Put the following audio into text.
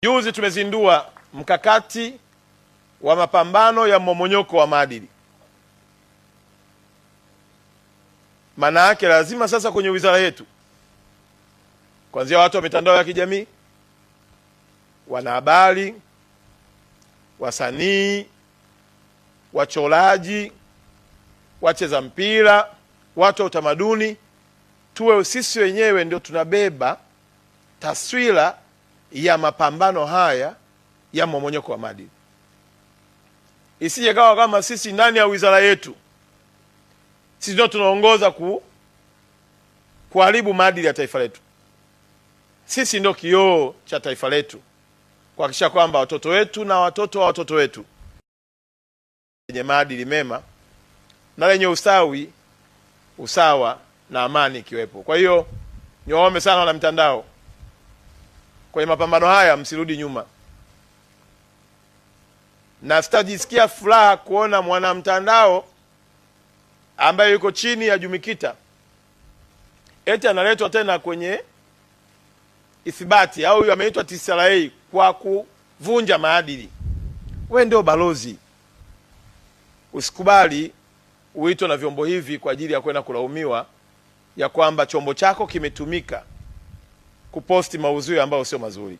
Juzi tumezindua mkakati wa mapambano ya mmomonyoko wa maadili. Maana yake lazima sasa kwenye wizara yetu, kuanzia watu wa mitandao ya kijamii, wanahabari, wasanii, wachoraji, wacheza mpira, watu wa utamaduni, tuwe sisi wenyewe ndio tunabeba taswira ya mapambano haya ya mmomonyoko wa maadili. Isije kawa kama sisi ndani ya wizara yetu sisi ndio tunaongoza kuharibu maadili ya taifa letu. Sisi ndio kioo cha taifa letu, kuhakikisha kwamba watoto wetu na watoto wa watoto wetu wenye maadili mema na lenye ustawi, usawa na amani ikiwepo. Kwa hiyo niwaombe sana wana mitandao, kwenye mapambano haya msirudi nyuma. Na sitajisikia furaha kuona mwana mtandao ambaye yuko chini ya Jumikita eti analetwa tena kwenye ithibati, au ameitwa TCRA kwa kuvunja maadili. Wewe ndio balozi, usikubali uitwe na vyombo hivi kwa ajili ya kwenda kulaumiwa ya kwamba chombo chako kimetumika kuposti maudhui ambayo sio mazuri.